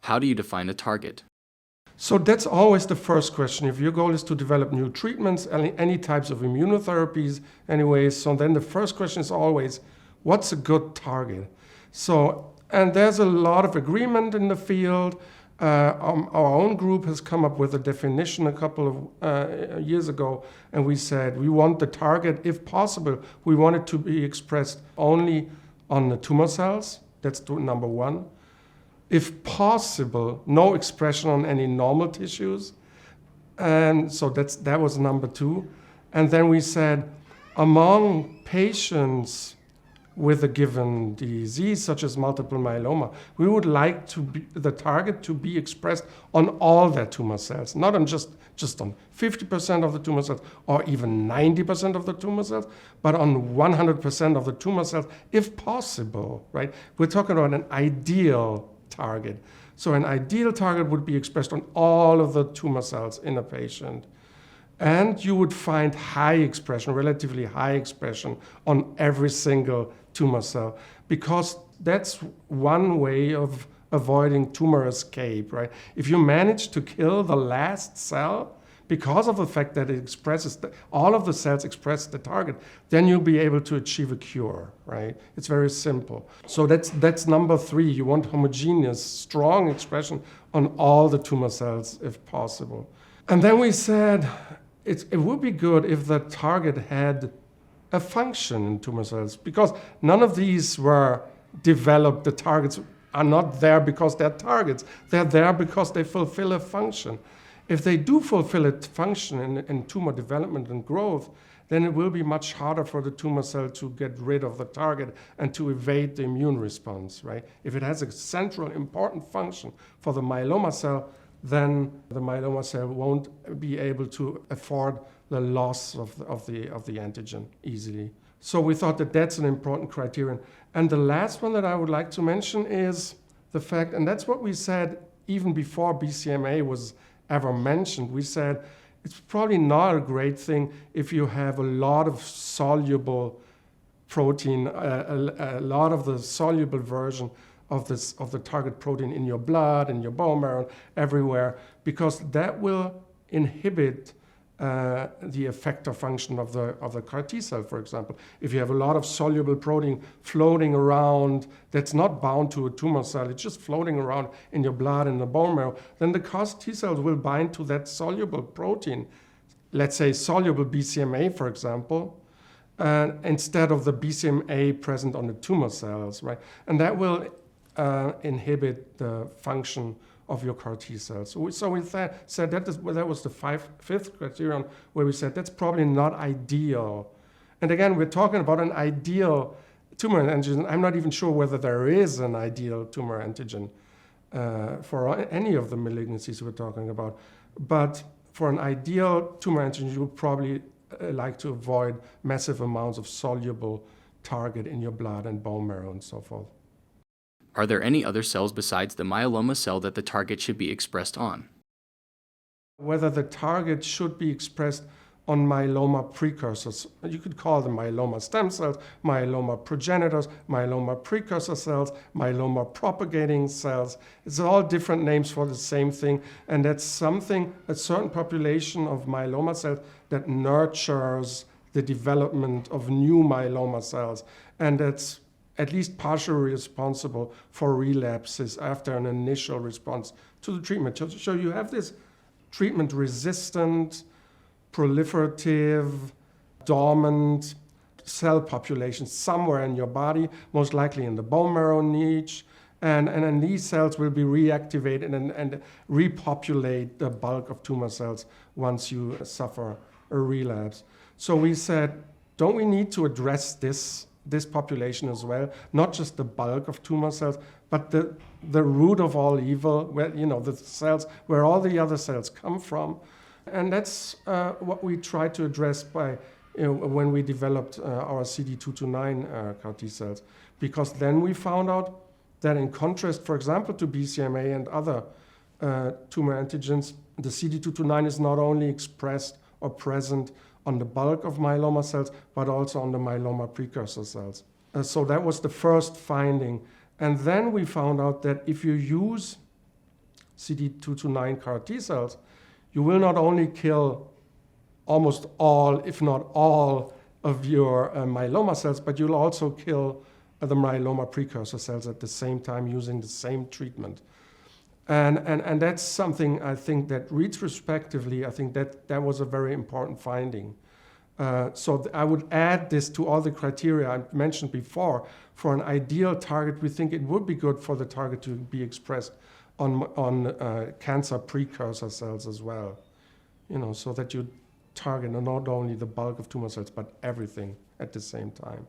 How do you define a target? So that's always the first question. If your goal is to develop new treatments, any types of immunotherapies, anyways, so then the first question is always, what's a good target? So, and there's a lot of agreement in the field. Our own group has come up with a definition a couple of years ago, and we said we want the target, if possible, we want it to be expressed only on the tumor cells. That's number one. If possible, no expression on any normal tissues. And so that was number two. And then we said, among patients with a given disease, such as multiple myeloma, we would like the target to be expressed on all their tumor cells, not on just on 50% of the tumor cells or even 90% of the tumor cells, but on 100% of the tumor cells, if possible, right? We're talking about an ideal target. So an ideal target would be expressed on all of the tumor cells in a patient. And you would find high expression, relatively high expression on every single tumor cell, because that's one way of avoiding tumor escape, right? If you manage to kill the last cell, because of the fact that it expresses, all of the cells express the target, then you'll be able to achieve a cure, right? It's very simple. So that's number three. You want homogeneous, strong expression on all the tumor cells if possible. And then we said it would be good if the target had a function in tumor cells, because none of these were developed. The targets are not there because they're targets. They're there because they fulfill a function. If they do fulfill a function in tumor development and growth, then it will be much harder for the tumor cell to get rid of the target and to evade the immune response, right? If it has a central important function for the myeloma cell, then the myeloma cell won't be able to afford the loss of the antigen easily. So we thought that that's an important criterion. And the last one that I would like to mention is the fact, and that's what we said even before BCMA was ever mentioned, we said it's probably not a great thing if you have a lot of soluble protein, a lot of the soluble version of the target protein in your blood, in your bone marrow, everywhere, because that will inhibit the effector function of the CAR T cell, for example. If you have a lot of soluble protein floating around that's not bound to a tumor cell, it's just floating around in your blood and the bone marrow, then the CAR T cells will bind to that soluble protein, let's say soluble BCMA, for example, instead of the BCMA present on the tumor cells, right? And that will inhibit the function of your CAR T cells. So we said that was the fifth criterion where we said that's probably not ideal. And again, we're talking about an ideal tumor antigen. I'm not even sure whether there is an ideal tumor antigen for any of the malignancies we're talking about. But for an ideal tumor antigen, you would probably like to avoid massive amounts of soluble target in your blood and bone marrow and so forth. Are there any other cells besides the myeloma cell that the target should be expressed on? Whether the target should be expressed on myeloma precursors. You could call them myeloma stem cells, myeloma progenitors, myeloma precursor cells, myeloma propagating cells. It's all different names for the same thing. And that's something, a certain population of myeloma cells that nurtures the development of new myeloma cells. And that's at least partially responsible for relapses after an initial response to the treatment. So you have this treatment-resistant, proliferative, dormant cell population somewhere in your body, most likely in the bone marrow niche, and then these cells will be reactivated and repopulate the bulk of tumor cells once you suffer a relapse. So we said, don't we need to address this population as well, not just the bulk of tumor cells, but the root of all evil, where the cells where all the other cells come from, and that's what we tried to address by when we developed our CD229 CAR T cells, because then we found out that in contrast, for example, to BCMA and other tumor antigens, the CD229 is not only expressed or present on the bulk of myeloma cells, but also on the myeloma precursor cells. So that was the first finding. And then we found out that if you use CD229 CAR T cells, you will not only kill almost all, if not all, of your myeloma cells, but you'll also kill the myeloma precursor cells at the same time using the same treatment. And that's something I think that retrospectively, I think that was a very important finding. So I would add this to all the criteria I mentioned before. For an ideal target, we think it would be good for the target to be expressed on cancer precursor cells as well, so that you target not only the bulk of tumor cells, but everything at the same time.